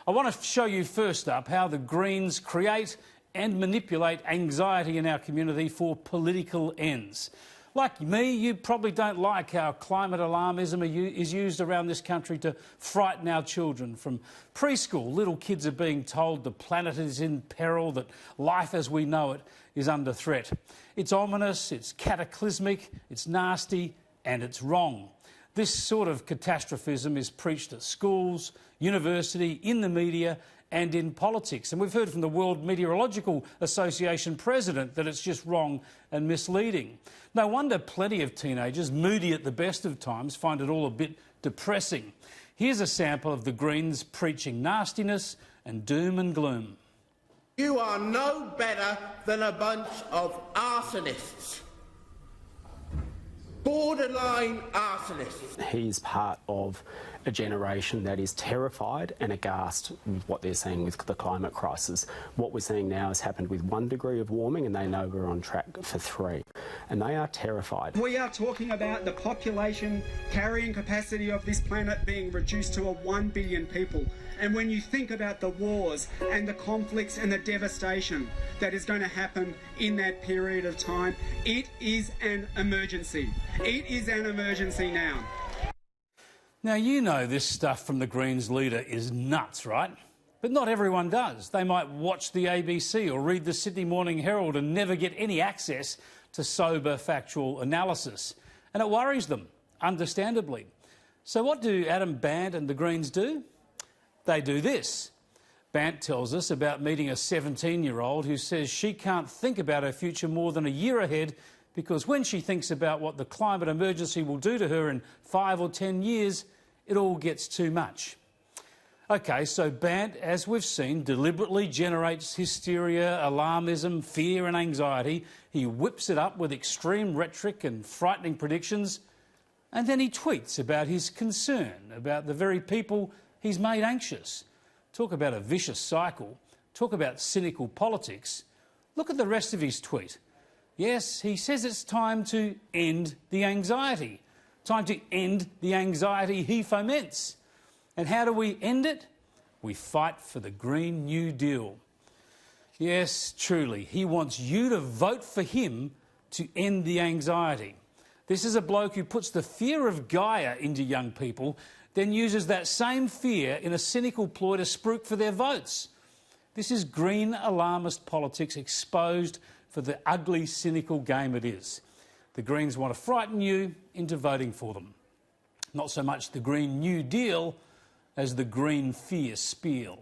I want to show you first up how the Greens create and manipulate anxiety in our community for political ends. Like me, you probably don't like how climate alarmism is used around this country to frighten our children. From preschool, little kids are being told the planet is in peril, that life as we know it is under threat. It's ominous, it's cataclysmic, it's nasty and it's wrong. This sort of catastrophism is preached at schools, university, in the media and in politics. And we've heard from the World Meteorological Association president that it's just wrong and misleading. No wonder plenty of teenagers, moody at the best of times, find it all a bit depressing. Here's a sample of the Greens preaching nastiness and doom and gloom. You are no better than a bunch of arsonists. Borderline arsonists. He's part of a generation that is terrified and aghast with what they're seeing with the climate crisis. What we're seeing now has happened with 1 degree of warming and they know we're on track for 3. And they are terrified. We are talking about the population carrying capacity of this planet being reduced to 1 billion people. And when you think about the wars and the conflicts and the devastation that is going to happen in that period of time, it is an emergency. It is an emergency now. Now, you know this stuff from the Greens leader is nuts, right? But not everyone does. They might watch the ABC or read the Sydney Morning Herald and never get any access to sober, factual analysis. And it worries them, understandably. So what do Adam Bandt and the Greens do? They do this. Bandt tells us about meeting a 17-year-old who says she can't think about her future more than a year ahead because when she thinks about what the climate emergency will do to her in 5 or 10 years, it all gets too much. OK, so Bandt, as we've seen, deliberately generates hysteria, alarmism, fear and anxiety. He whips it up with extreme rhetoric and frightening predictions, and then he tweets about his concern about the very people he's made anxious. Talk about a vicious cycle. Talk about cynical politics. Look at the rest of his tweet. Yes, he says it's time to end the anxiety. Time to end the anxiety he foments. And how do we end it? We fight for the Green New Deal. Yes, truly, he wants you to vote for him to end the anxiety. This is a bloke who puts the fear of Gaia into young people, then uses that same fear in a cynical ploy to spruik for their votes. This is green alarmist politics exposed for the ugly, cynical game it is. The Greens want to frighten you into voting for them. Not so much the Green New Deal as the Green Fear spiel.